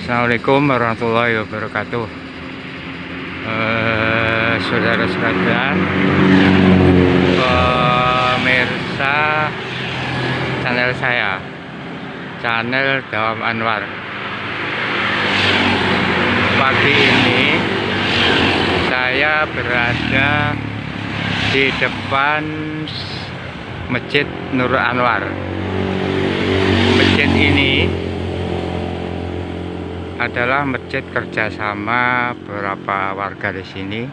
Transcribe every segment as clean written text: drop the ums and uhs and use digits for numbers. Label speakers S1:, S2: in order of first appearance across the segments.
S1: Assalamualaikum warahmatullahi wabarakatuh. Saudara sekalian, pemirsa channel saya, channel Dawam Anwar. Pagi ini saya berada di depan Masjid Nur Anwar. Masjid ini adalah masjid kerjasama beberapa warga di sini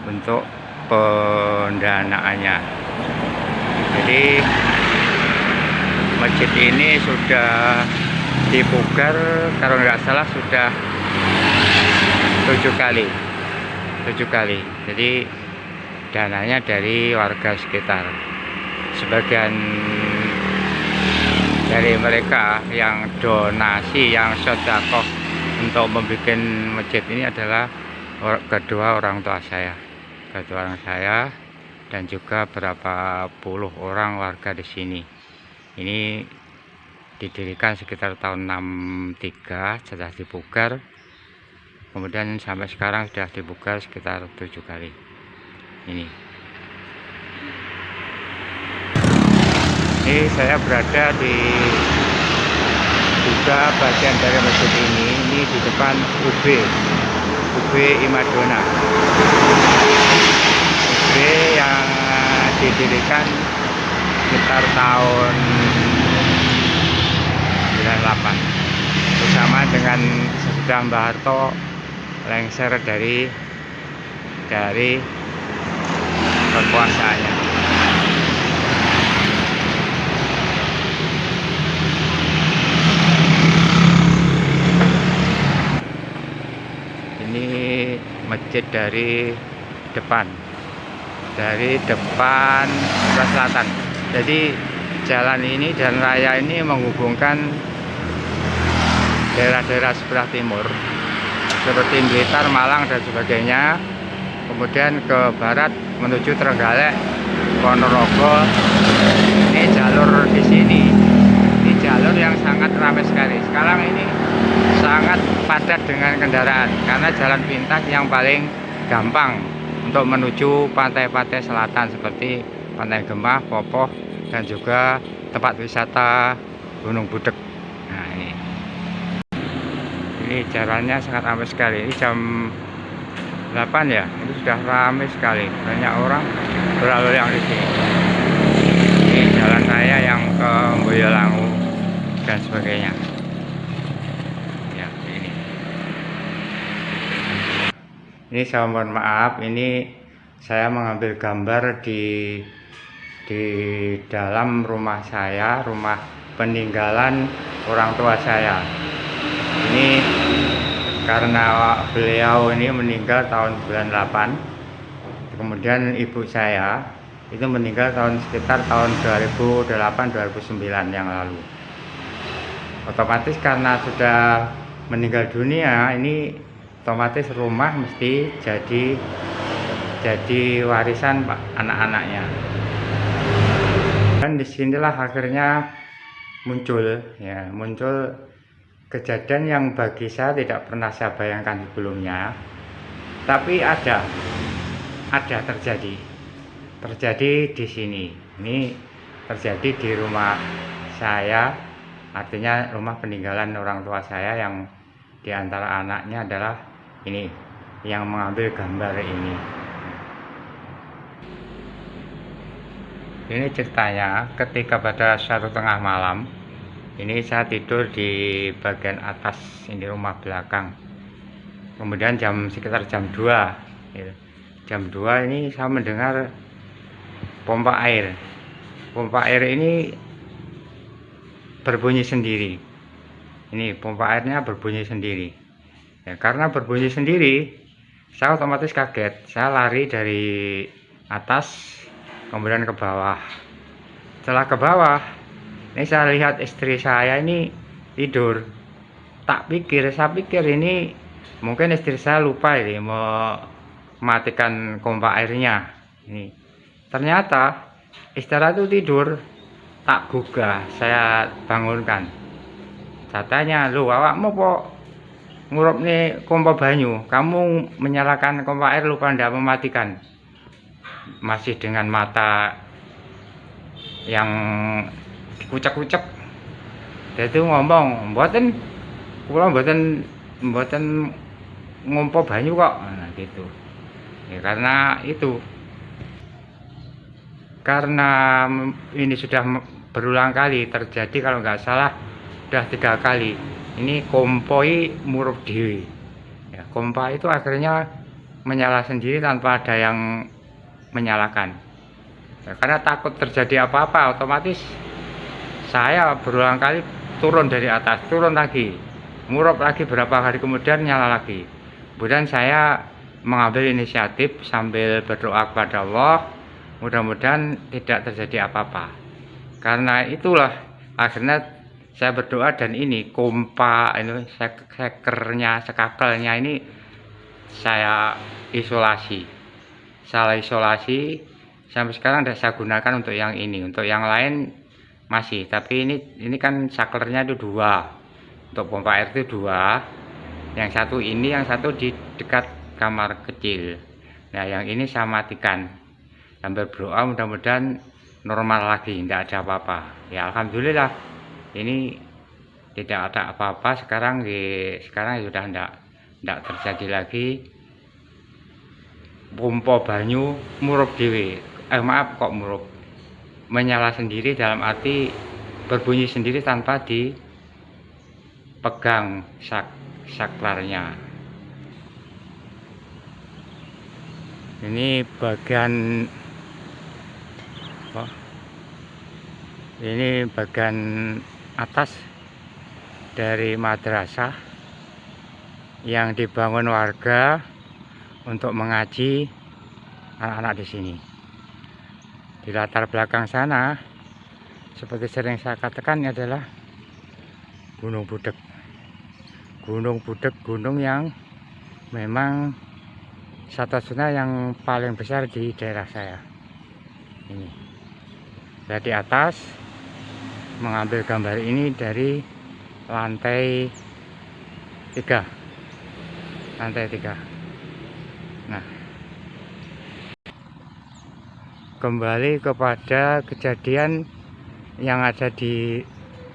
S1: untuk pendanaannya. Jadi masjid ini sudah dipugar, kalau nggak salah sudah 7 kali. Jadi dananya dari warga sekitar. Sebagian dari mereka yang donasi, yang sedekah untuk membuat masjid ini adalah kedua orang tua saya, dan juga berapa puluh orang warga di sini. Ini didirikan sekitar tahun 63, sudah dipugar, kemudian sampai sekarang sudah dipugar sekitar 7 kali. Ini saya berada di juga bagian dari masjid ini di depan UB Imadona, UB yang didirikan sekitar tahun 98 bersama dengan sesudah Mbah Harto lengser dari kekuasaannya. Ini masjid dari depan ke selatan. Jadi jalan raya ini menghubungkan daerah-daerah sebelah timur seperti Blitar, Malang dan sebagainya, kemudian ke barat menuju Trenggalek, Ponorogo. Ini jalur di sini, ini jalur yang sangat ramai sekali. Sekarang ini sangat padat dengan kendaraan karena jalan pintas yang paling gampang untuk menuju pantai-pantai selatan seperti Pantai Gemah, Popoh, dan juga tempat wisata Gunung Budek. Nah, ini jalannya sangat ramai sekali. Ini jam 8 ya, ini sudah ramai sekali, banyak orang berlalu yang di sini. Ini jalan raya yang ke Boyolangu dan sebagainya. Ini saya mohon maaf, ini saya mengambil gambar di dalam rumah saya, rumah peninggalan orang tua saya. Ini karena beliau ini meninggal tahun 98, kemudian ibu saya itu meninggal sekitar tahun 2008-2009 yang lalu. Otomatis karena sudah meninggal dunia, ini otomatis rumah mesti jadi warisan anak-anaknya. Dan disinilah akhirnya muncul kejadian yang bagi saya tidak pernah saya bayangkan sebelumnya, tapi ada terjadi di sini. Ini terjadi di rumah saya, artinya rumah peninggalan orang tua saya, yang diantara anaknya adalah ini yang mengambil gambar ini. Ini ceritanya ketika pada suatu tengah malam, ini saya tidur di bagian atas ini rumah belakang. Kemudian sekitar jam 2 gitu. Jam 2 ini saya mendengar pompa air. Pompa air ini berbunyi sendiri. Ini pompa airnya berbunyi sendiri. Ya, karena berbunyi sendiri, saya otomatis kaget. Saya lari dari atas, kemudian ke bawah. Setelah ke bawah, ini saya lihat istri saya ini tidur. Saya pikir ini mungkin istri saya lupa ini mematikan pompa airnya. Ini ternyata istri saya itu tidur. Tak gugah, saya bangunkan. Saya tanya, "Lu awakmu kok ngurup nih pompa banyu, kamu menyalakan pompa air lupa ndak mematikan, masih dengan mata yang dikucek-kucek. Dia itu ngomong, kula mboten ngompo banyu kok, nah gitu. Ya, karena itu, karena ini sudah berulang kali terjadi, kalau nggak salah sudah 3 kali. Ini kompoi murup dewi. Ya, kompa itu akhirnya menyala sendiri tanpa ada yang menyalakan. Ya, karena takut terjadi apa-apa, otomatis saya berulang kali turun dari atas, turun lagi, murup lagi, berapa hari kemudian nyala lagi. Kemudian saya mengambil inisiatif sambil berdoa kepada Allah, mudah-mudahan tidak terjadi apa-apa. Karena itulah akhirnya saya berdoa, dan ini kompa ini sekakelnya ini saya isolasi, salah isolasi, sampai sekarang tidak saya gunakan untuk yang ini. Untuk yang lain masih, tapi ini kan saklernya itu 2, untuk pompa air itu 2, yang satu ini, yang satu di dekat kamar kecil. Nah yang ini saya matikan sambil berdoa mudah-mudahan normal lagi, tidak ada apa-apa. Ya alhamdulillah ini tidak ada apa-apa. Sekarang sudah tidak terjadi lagi pompa banyu murup dewe, maaf kok murup, menyala sendiri dalam arti berbunyi sendiri tanpa dipegang saklarnya. Ini bagian ini bagian atas dari madrasah yang dibangun warga untuk mengaji anak-anak di sini. Di latar belakang sana, seperti sering saya katakan, adalah Gunung Budek. Gunung Budek, gunung yang memang satu-satunya yang paling besar di daerah saya. Ini dari atas mengambil gambar ini dari lantai 3. Nah, kembali kepada kejadian yang ada di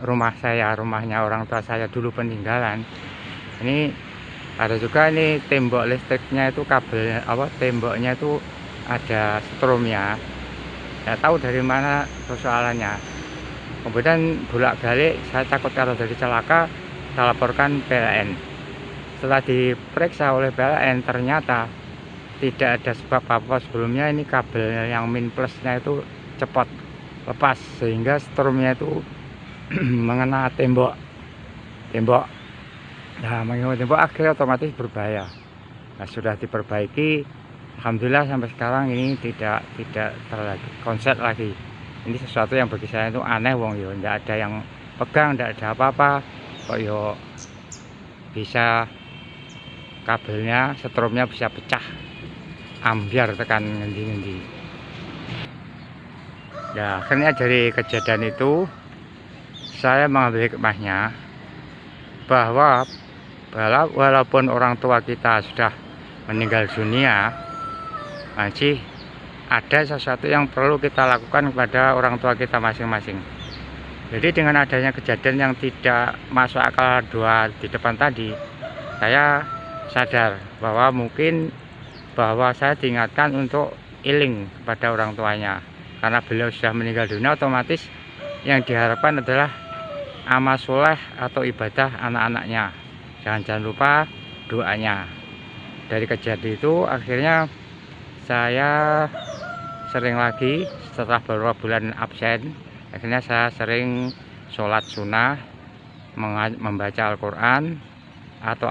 S1: rumah saya, rumahnya orang tua saya dulu peninggalan. Ini ada juga ini tembok listriknya itu, kabel temboknya itu ada stromnya. Saya tahu dari mana persoalannya. Kemudian bolak-balik saya takut kalau jadi celaka, saya laporkan PLN. Setelah diperiksa oleh PLN, ternyata tidak ada sebab apa sebelumnya. Ini kabel yang min plusnya itu cepat lepas, sehingga stromnya itu mengena tembok. Nah, mengenai tembok akhirnya otomatis berbahaya. Nah, sudah diperbaiki, alhamdulillah sampai sekarang ini tidak konslet lagi. Ini sesuatu yang bagi saya itu aneh, wong yo tidak ada yang pegang, tidak ada apa-apa, kok yo bisa kabelnya, stromnya bisa pecah, ambyar tekan ngendi-ngendi. Ya, akhirnya dari kejadian itu saya mengambil hikmahnya bahwa walaupun orang tua kita sudah meninggal dunia, masih ada sesuatu yang perlu kita lakukan kepada orang tua kita masing-masing. Jadi dengan adanya kejadian yang tidak masuk akal di depan tadi, saya sadar bahwa mungkin saya diingatkan untuk iling kepada orang tuanya. Karena beliau sudah meninggal dunia, otomatis yang diharapkan adalah amal soleh atau ibadah anak-anaknya. Jangan lupa doanya. Dari kejadian itu akhirnya saya sering lagi, setelah beberapa bulan absen, akhirnya saya sering sholat sunnah, membaca Al-Quran atau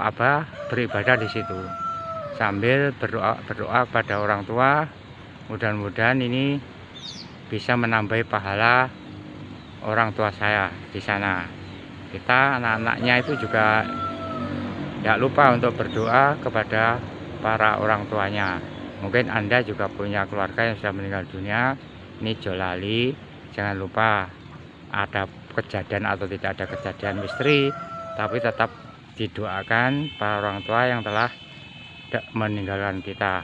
S1: beribadah di situ sambil berdoa kepada orang tua. Mudah-mudahan ini bisa menambah pahala orang tua saya di sana. Kita anak-anaknya itu juga tidak lupa untuk berdoa kepada para orang tuanya. Mungkin Anda juga punya keluarga yang sudah meninggal dunia. Ini jolali, jangan lupa ada kejadian atau tidak ada kejadian misteri, tapi tetap didoakan para orang tua yang telah meninggalkan kita.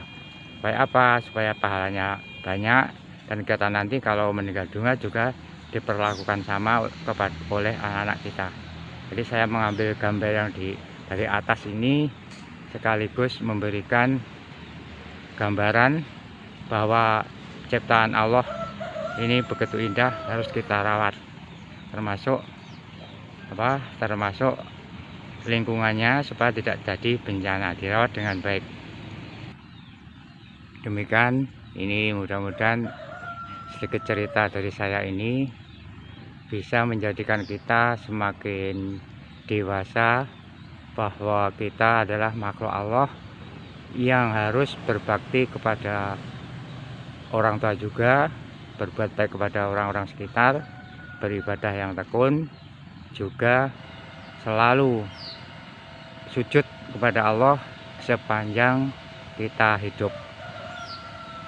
S1: Supaya apa? Supaya pahalanya banyak, dan kita nanti kalau meninggal dunia juga diperlakukan sama oleh anak-anak kita. Jadi saya mengambil gambar yang dari atas ini sekaligus memberikan gambaran bahwa ciptaan Allah ini begitu indah, harus kita rawat, termasuk lingkungannya supaya tidak jadi bencana, dirawat dengan baik. Demikian, ini mudah-mudahan sedikit cerita dari saya ini bisa menjadikan kita semakin dewasa bahwa kita adalah makhluk Allah yang harus berbakti kepada orang tua juga, berbuat baik kepada orang-orang sekitar, beribadah yang tekun, juga selalu sujud kepada Allah sepanjang kita hidup.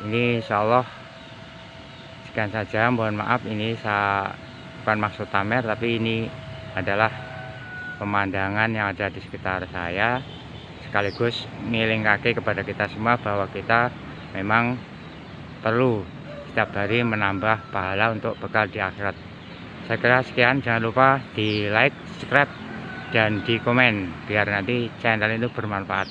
S1: Ini insya Allah sekian saja. Mohon maaf, ini saya bukan maksud pamer, tapi ini adalah pemandangan yang ada di sekitar saya, sekaligus ngiling kaki kepada kita semua bahwa kita memang perlu setiap hari menambah pahala untuk bekal di akhirat. Saya kira sekian, jangan lupa di like, subscribe, dan di komen biar nanti channel itu bermanfaat.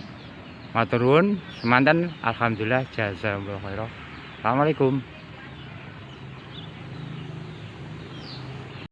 S1: Matur nuwun, semanten, alhamdulillah, jazakumullah khairan. Assalamualaikum.